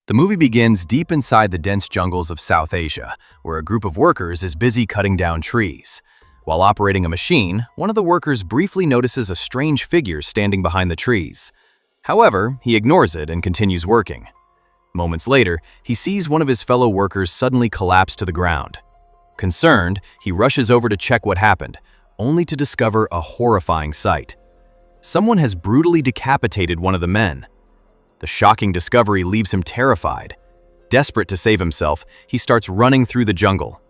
The movie begins deep inside the dense jungles of South Asia, where a group of workers is busy cutting down trees. While operating a machine, one of the workers briefly notices a strange figure standing behind the trees. However, he ignores it and continues working. Moments later, he sees one of his fellow workers suddenly collapse to the ground. Concerned, he rushes over to check what happened, only to discover a horrifying sight. Someone has brutally decapitated one of the men. The shocking discovery leaves him terrified. Desperate to save himself, he starts running through the jungle.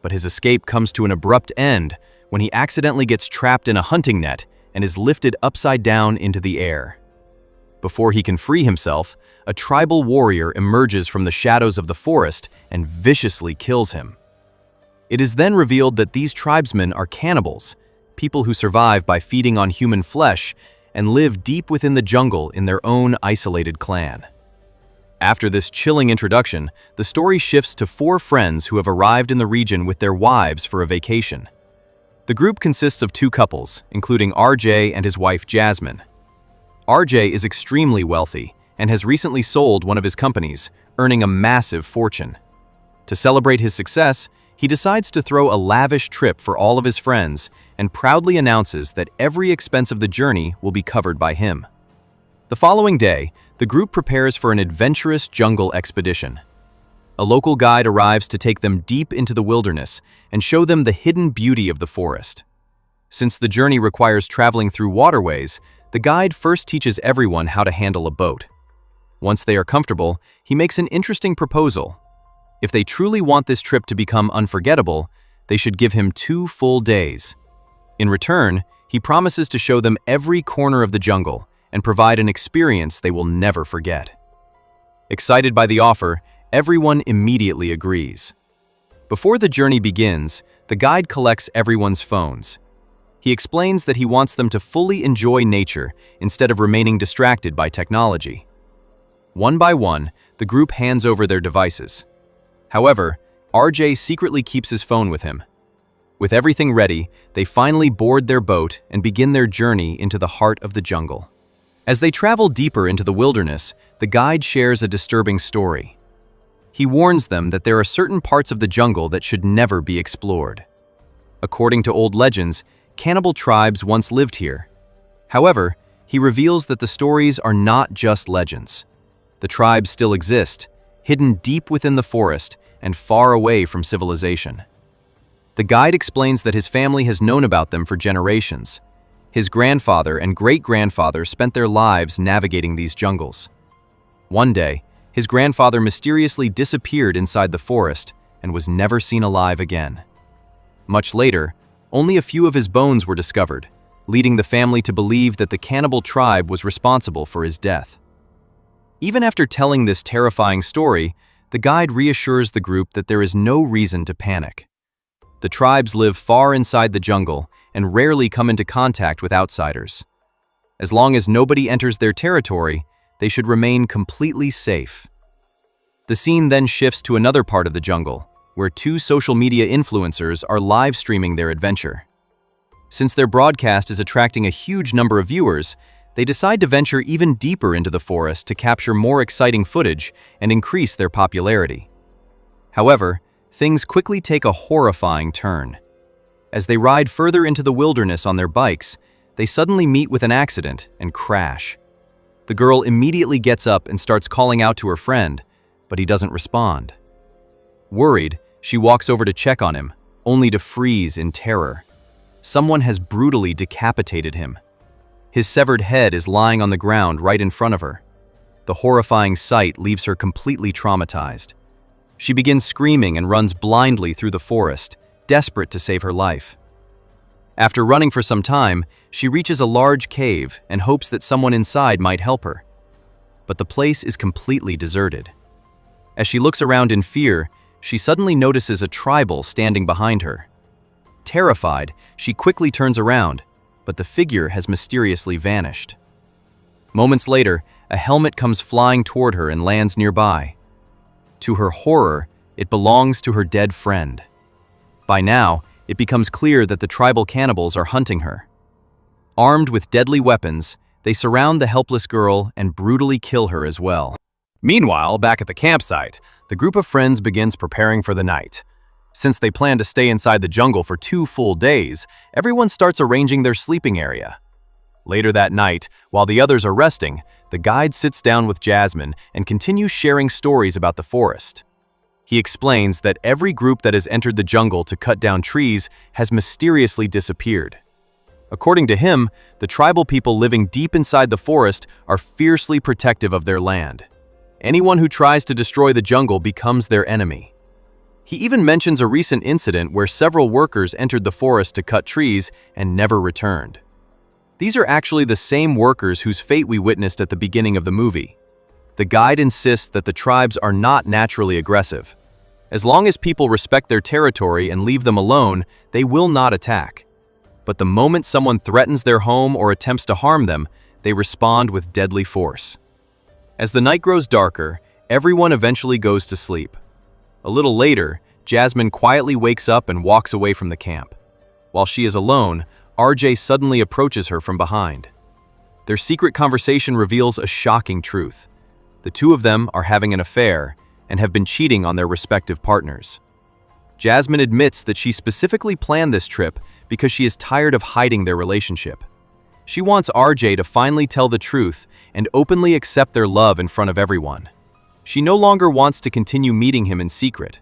But his escape comes to an abrupt end when he accidentally gets trapped in a hunting net and is lifted upside down into the air. Before he can free himself, a tribal warrior emerges from the shadows of the forest and viciously kills him. It is then revealed that these tribesmen are cannibals, people who survive by feeding on human flesh and live deep within the jungle in their own isolated clan. After this chilling introduction, the story shifts to four friends who have arrived in the region with their wives for a vacation. The group consists of two couples, including RJ and his wife Jasmine. RJ is extremely wealthy and has recently sold one of his companies, earning a massive fortune. To celebrate his success, he decides to throw a lavish trip for all of his friends and proudly announces that every expense of the journey will be covered by him. The following day, the group prepares for an adventurous jungle expedition. A local guide arrives to take them deep into the wilderness and show them the hidden beauty of the forest. Since the journey requires traveling through waterways, the guide first teaches everyone how to handle a boat. Once they are comfortable, he makes an interesting proposal. If they truly want this trip to become unforgettable, they should give him 2 full days. In return, he promises to show them every corner of the jungle and provide an experience they will never forget. Excited by the offer, everyone immediately agrees. Before the journey begins, the guide collects everyone's phones. He explains that he wants them to fully enjoy nature instead of remaining distracted by technology. One by one, the group hands over their devices. However, RJ secretly keeps his phone with him. With everything ready, they finally board their boat and begin their journey into the heart of the jungle. As they travel deeper into the wilderness, the guide shares a disturbing story. He warns them that there are certain parts of the jungle that should never be explored. According to old legends, cannibal tribes once lived here. However, he reveals that the stories are not just legends. The tribes still exist, hidden deep within the forest and far away from civilization. The guide explains that his family has known about them for generations. His grandfather and great-grandfather spent their lives navigating these jungles. One day, his grandfather mysteriously disappeared inside the forest and was never seen alive again. Much later, only a few of his bones were discovered, leading the family to believe that the cannibal tribe was responsible for his death. Even after telling this terrifying story, the guide reassures the group that there is no reason to panic. The tribes live far inside the jungle and rarely come into contact with outsiders. As long as nobody enters their territory, they should remain completely safe. The scene then shifts to another part of the jungle, where 2 social media influencers are live streaming their adventure. Since their broadcast is attracting a huge number of viewers, they decide to venture even deeper into the forest to capture more exciting footage and increase their popularity. However, things quickly take a horrifying turn. As they ride further into the wilderness on their bikes, they suddenly meet with an accident and crash. The girl immediately gets up and starts calling out to her friend, but he doesn't respond. Worried, she walks over to check on him, only to freeze in terror. Someone has brutally decapitated him. His severed head is lying on the ground right in front of her. The horrifying sight leaves her completely traumatized. She begins screaming and runs blindly through the forest, desperate to save her life. After running for some time, she reaches a large cave and hopes that someone inside might help her. But the place is completely deserted. As she looks around in fear, she suddenly notices a tribal standing behind her. Terrified, she quickly turns around, but the figure has mysteriously vanished. Moments later, a helmet comes flying toward her and lands nearby. To her horror, it belongs to her dead friend. By now, it becomes clear that the tribal cannibals are hunting her. Armed with deadly weapons, they surround the helpless girl and brutally kill her as well. Meanwhile, back at the campsite, the group of friends begins preparing for the night. Since they plan to stay inside the jungle for 2 full days, everyone starts arranging their sleeping area. Later that night, while the others are resting, the guide sits down with Jasmine and continues sharing stories about the forest. He explains that every group that has entered the jungle to cut down trees has mysteriously disappeared. According to him, the tribal people living deep inside the forest are fiercely protective of their land. Anyone who tries to destroy the jungle becomes their enemy. He even mentions a recent incident where several workers entered the forest to cut trees and never returned. These are actually the same workers whose fate we witnessed at the beginning of the movie. The guide insists that the tribes are not naturally aggressive. As long as people respect their territory and leave them alone, they will not attack. But the moment someone threatens their home or attempts to harm them, they respond with deadly force. As the night grows darker, everyone eventually goes to sleep. A little later, Jasmine quietly wakes up and walks away from the camp. While she is alone, RJ suddenly approaches her from behind. Their secret conversation reveals a shocking truth. The two of them are having an affair and have been cheating on their respective partners. Jasmine admits that she specifically planned this trip because she is tired of hiding their relationship. She wants RJ to finally tell the truth and openly accept their love in front of everyone. She no longer wants to continue meeting him in secret.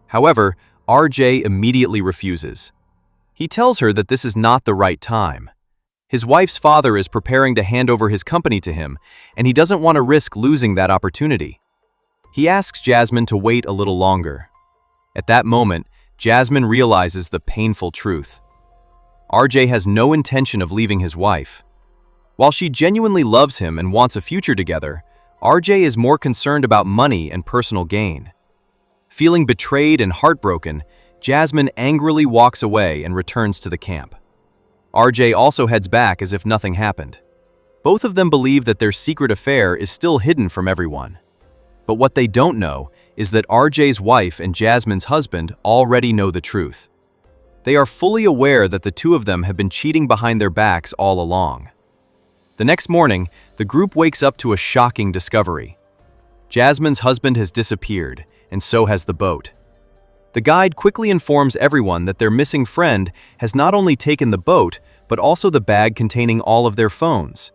However, RJ immediately refuses. He tells her that this is not the right time. His wife's father is preparing to hand over his company to him, and he doesn't want to risk losing that opportunity. He asks Jasmine to wait a little longer. At that moment, Jasmine realizes the painful truth. RJ has no intention of leaving his wife. While she genuinely loves him and wants a future together, RJ is more concerned about money and personal gain. Feeling betrayed and heartbroken, Jasmine angrily walks away and returns to the camp. RJ also heads back as if nothing happened. Both of them believe that their secret affair is still hidden from everyone. But what they don't know is that RJ's wife and Jasmine's husband already know the truth. They are fully aware that the two of them have been cheating behind their backs all along. The next morning, the group wakes up to a shocking discovery. Jasmine's husband has disappeared, and so has the boat. The guide quickly informs everyone that their missing friend has not only taken the boat, but also the bag containing all of their phones.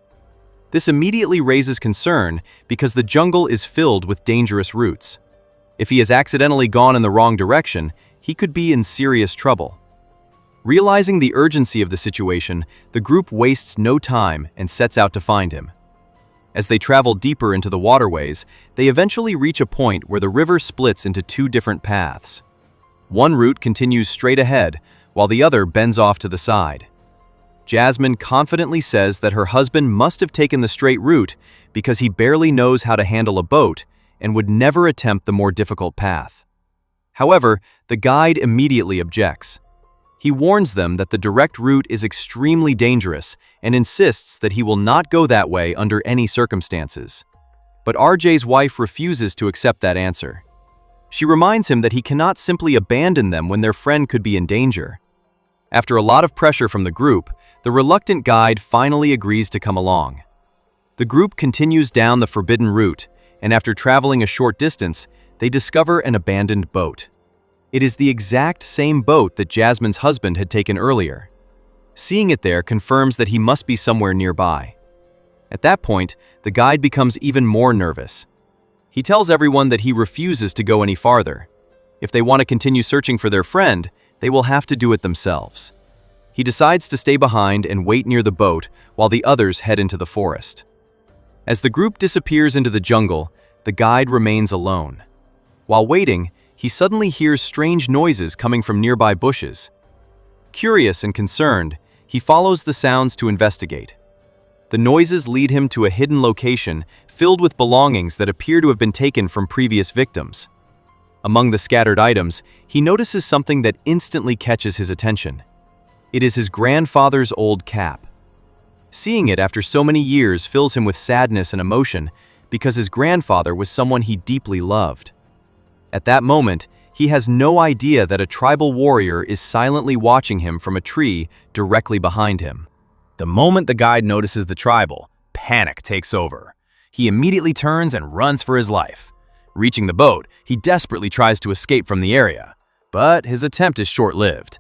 This immediately raises concern because the jungle is filled with dangerous routes. If he has accidentally gone in the wrong direction, he could be in serious trouble. Realizing the urgency of the situation, the group wastes no time and sets out to find him. As they travel deeper into the waterways, they eventually reach a point where the river splits into 2 different paths. One route continues straight ahead, while the other bends off to the side. Jasmine confidently says that her husband must have taken the straight route because he barely knows how to handle a boat and would never attempt the more difficult path. However, the guide immediately objects. He warns them that the direct route is extremely dangerous and insists that he will not go that way under any circumstances. But RJ's wife refuses to accept that answer. She reminds him that he cannot simply abandon them when their friend could be in danger. After a lot of pressure from the group, the reluctant guide finally agrees to come along. The group continues down the forbidden route, and after traveling a short distance, they discover an abandoned boat. It is the exact same boat that Jasmine's husband had taken earlier. Seeing it there confirms that he must be somewhere nearby. At that point, the guide becomes even more nervous. He tells everyone that he refuses to go any farther. If they want to continue searching for their friend, they will have to do it themselves. He decides to stay behind and wait near the boat while the others head into the forest. As the group disappears into the jungle, the guide remains alone. While waiting, he suddenly hears strange noises coming from nearby bushes. Curious and concerned, he follows the sounds to investigate. The noises lead him to a hidden location filled with belongings that appear to have been taken from previous victims. Among the scattered items, he notices something that instantly catches his attention. It is his grandfather's old cap. Seeing it after so many years fills him with sadness and emotion because his grandfather was someone he deeply loved. At that moment, he has no idea that a tribal warrior is silently watching him from a tree directly behind him. The moment the guide notices the tribal, panic takes over. he immediately turns and runs for his life. Reaching the boat, he desperately tries to escape from the area, but his attempt is short-lived.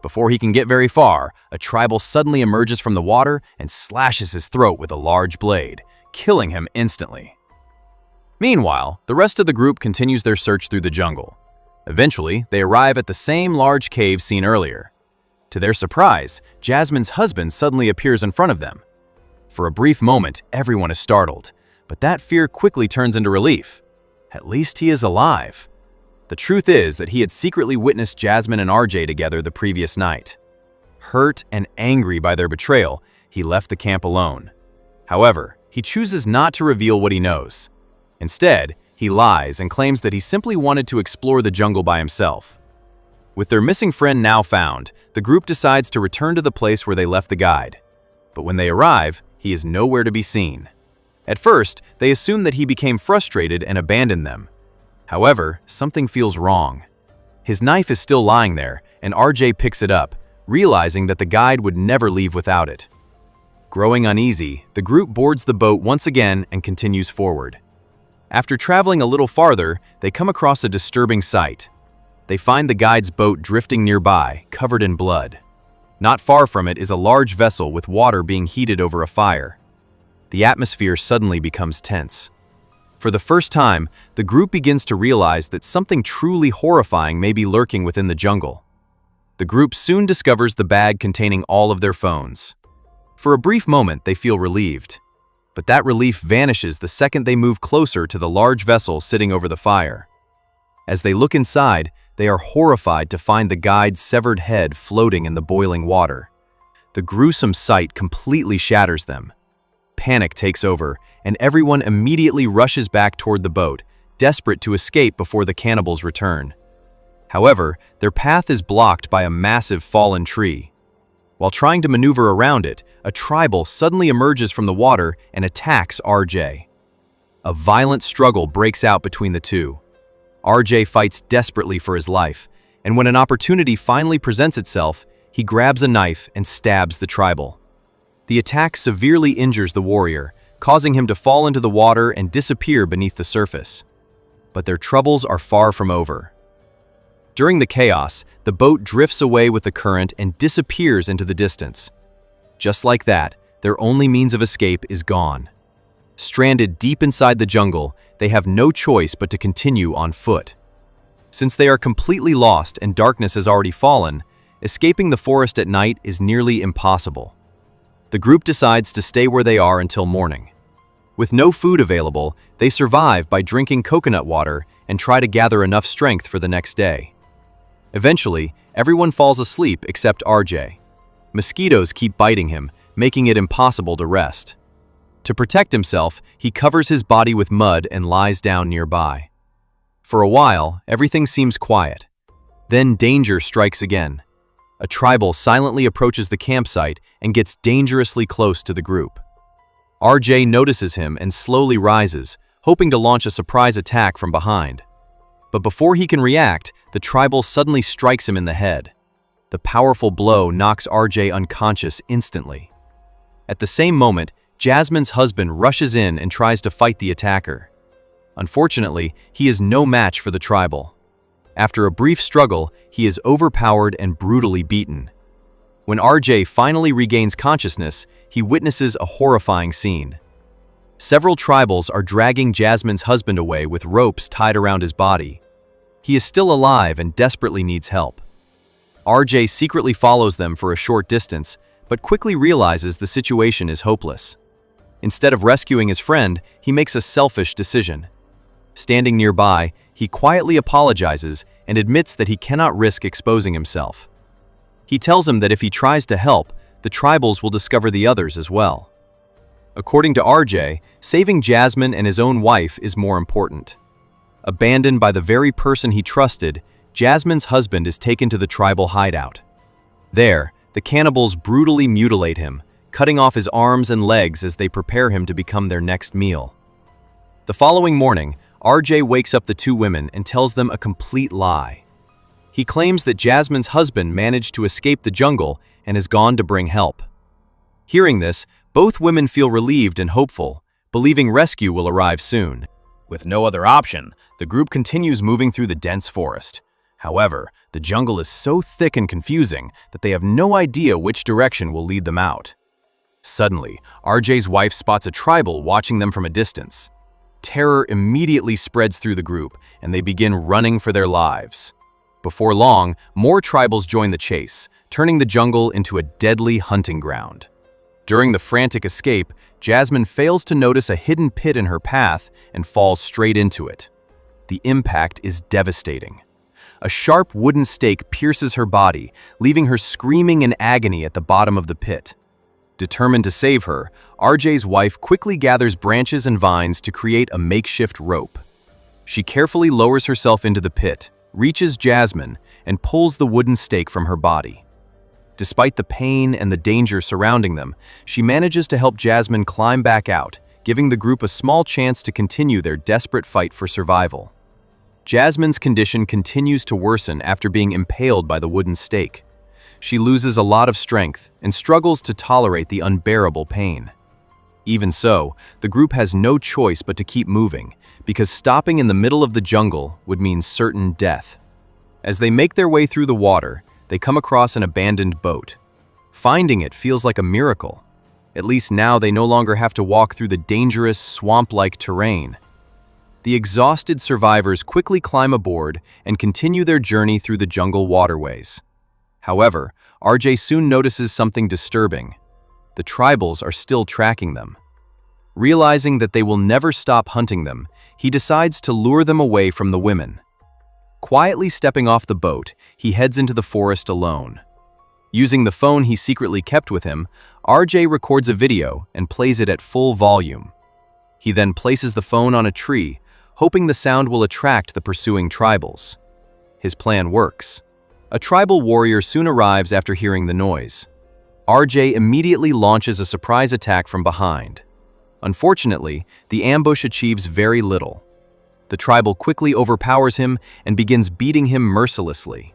Before he can get very far, a tribal suddenly emerges from the water and slashes his throat with a large blade, killing him instantly. Meanwhile, the rest of the group continues their search through the jungle. Eventually, they arrive at the same large cave seen earlier. To their surprise, Jasmine's husband suddenly appears in front of them. For a brief moment, everyone is startled, but that fear quickly turns into relief. At least he is alive. The truth is that he had secretly witnessed Jasmine and RJ together the previous night. Hurt and angry by their betrayal, he left the camp alone. However, he chooses not to reveal what he knows. Instead, he lies and claims that he simply wanted to explore the jungle by himself. With their missing friend now found, the group decides to return to the place where they left the guide. But when they arrive, he is nowhere to be seen. At first, they assume that he became frustrated and abandoned them. However, something feels wrong. His knife is still lying there, and RJ picks it up, realizing that the guide would never leave without it. Growing uneasy, the group boards the boat once again and continues forward. After traveling a little farther, they come across a disturbing sight. They find the guide's boat drifting nearby, covered in blood. Not far from it is a large vessel with water being heated over a fire. The atmosphere suddenly becomes tense. For the first time, the group begins to realize that something truly horrifying may be lurking within the jungle. The group soon discovers the bag containing all of their phones. For a brief moment, they feel relieved. But that relief vanishes the second they move closer to the large vessel sitting over the fire. As they look inside, they are horrified to find the guide's severed head floating in the boiling water. The gruesome sight completely shatters them. Panic takes over, and everyone immediately rushes back toward the boat, desperate to escape before the cannibals return. However, their path is blocked by a massive fallen tree. While trying to maneuver around it, a tribal suddenly emerges from the water and attacks RJ. A violent struggle breaks out between the two. RJ fights desperately for his life, and when an opportunity finally presents itself, he grabs a knife and stabs the tribal. The attack severely injures the warrior, causing him to fall into the water and disappear beneath the surface. But their troubles are far from over. During the chaos, the boat drifts away with the current and disappears into the distance. Just like that, their only means of escape is gone. Stranded deep inside the jungle, they have no choice but to continue on foot. Since they are completely lost and darkness has already fallen, escaping the forest at night is nearly impossible. The group decides to stay where they are until morning. With no food available, they survive by drinking coconut water and try to gather enough strength for the next day. Eventually, everyone falls asleep except RJ. Mosquitoes keep biting him, making it impossible to rest. To protect himself, he covers his body with mud and lies down nearby. For a while, everything seems quiet. Then danger strikes again. A tribal silently approaches the campsite and gets dangerously close to the group. RJ notices him and slowly rises, hoping to launch a surprise attack from behind. But before he can react, the tribal suddenly strikes him in the head. The powerful blow knocks RJ unconscious instantly. At the same moment, Jasmine's husband rushes in and tries to fight the attacker. Unfortunately, he is no match for the tribal. After a brief struggle, he is overpowered and brutally beaten. When RJ finally regains consciousness, he witnesses a horrifying scene. Several tribals are dragging Jasmine's husband away with ropes tied around his body. He is still alive and desperately needs help. RJ secretly follows them for a short distance, but quickly realizes the situation is hopeless. Instead of rescuing his friend, he makes a selfish decision. Standing nearby, he quietly apologizes and admits that he cannot risk exposing himself. He tells him that if he tries to help, the tribals will discover the others as well. According to RJ, saving Jasmine and his own wife is more important. Abandoned by the very person he trusted, Jasmine's husband is taken to the tribal hideout. There, the cannibals brutally mutilate him, cutting off his arms and legs as they prepare him to become their next meal. The following morning, RJ wakes up the two women and tells them a complete lie. He claims that Jasmine's husband managed to escape the jungle and has gone to bring help. Hearing this, both women feel relieved and hopeful, believing rescue will arrive soon. With no other option, the group continues moving through the dense forest. However, the jungle is so thick and confusing that they have no idea which direction will lead them out. Suddenly, RJ's wife spots a tribal watching them from a distance. Terror immediately spreads through the group, and they begin running for their lives. Before long, more tribals join the chase, turning the jungle into a deadly hunting ground. During the frantic escape, Jasmine fails to notice a hidden pit in her path and falls straight into it. The impact is devastating. A sharp wooden stake pierces her body, leaving her screaming in agony at the bottom of the pit. Determined to save her, RJ's wife quickly gathers branches and vines to create a makeshift rope. She carefully lowers herself into the pit, reaches Jasmine, and pulls the wooden stake from her body. Despite the pain and the danger surrounding them, she manages to help Jasmine climb back out, giving the group a small chance to continue their desperate fight for survival. Jasmine's condition continues to worsen after being impaled by the wooden stake. She loses a lot of strength and struggles to tolerate the unbearable pain. Even so, the group has no choice but to keep moving, because stopping in the middle of the jungle would mean certain death. As they make their way through the water, they come across an abandoned boat. Finding it feels like a miracle. At least now they no longer have to walk through the dangerous, swamp-like terrain. The exhausted survivors quickly climb aboard and continue their journey through the jungle waterways. However, RJ soon notices something disturbing. The tribals are still tracking them. Realizing that they will never stop hunting them, he decides to lure them away from the women. Quietly stepping off the boat, he heads into the forest alone. Using the phone he secretly kept with him, RJ records a video and plays it at full volume. He then places the phone on a tree, hoping the sound will attract the pursuing tribals. His plan works. A tribal warrior soon arrives after hearing the noise. RJ immediately launches a surprise attack from behind. Unfortunately, the ambush achieves very little. The tribal quickly overpowers him and begins beating him mercilessly.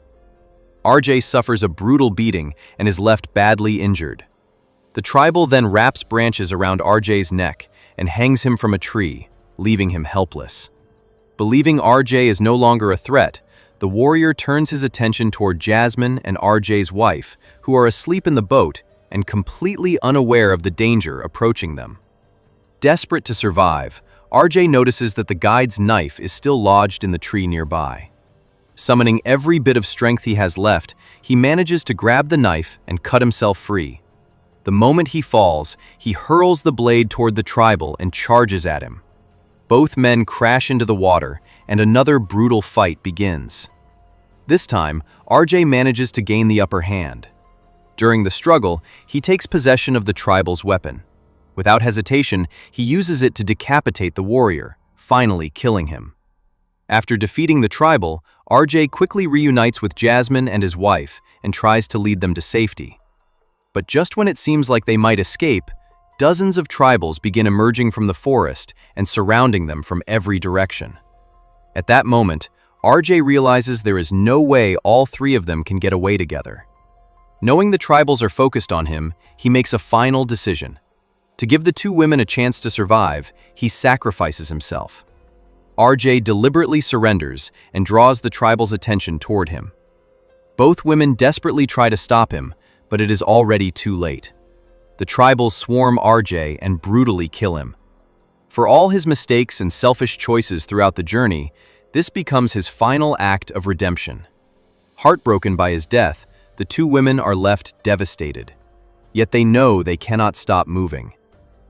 RJ suffers a brutal beating and is left badly injured. The tribal then wraps branches around RJ's neck and hangs him from a tree, leaving him helpless. Believing RJ is no longer a threat, the warrior turns his attention toward Jasmine and RJ's wife, who are asleep in the boat and completely unaware of the danger approaching them. Desperate to survive, RJ notices that the guide's knife is still lodged in the tree nearby. Summoning every bit of strength he has left, he manages to grab the knife and cut himself free. The moment he falls, he hurls the blade toward the tribal and charges at him. Both men crash into the water, and another brutal fight begins. This time, RJ manages to gain the upper hand. During the struggle, he takes possession of the tribal's weapon. Without hesitation, he uses it to decapitate the warrior, finally killing him. After defeating the tribal, RJ quickly reunites with Jasmine and his wife and tries to lead them to safety. But just when it seems like they might escape, dozens of tribals begin emerging from the forest and surrounding them from every direction. At that moment, RJ realizes there is no way all three of them can get away together. Knowing the tribals are focused on him, he makes a final decision. To give the two women a chance to survive, he sacrifices himself. RJ deliberately surrenders and draws the tribal's attention toward him. Both women desperately try to stop him, but it is already too late. The tribals swarm RJ and brutally kill him. For all his mistakes and selfish choices throughout the journey, this becomes his final act of redemption. Heartbroken by his death, the two women are left devastated. Yet they know they cannot stop moving.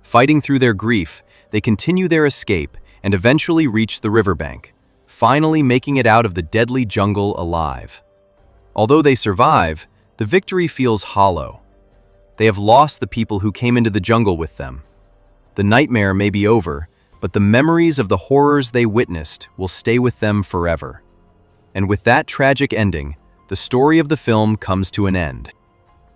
Fighting through their grief, they continue their escape and eventually reach the riverbank, finally making it out of the deadly jungle alive. Although they survive, the victory feels hollow. They have lost the people who came into the jungle with them. The nightmare may be over, but the memories of the horrors they witnessed will stay with them forever. And with that tragic ending, the story of the film comes to an end.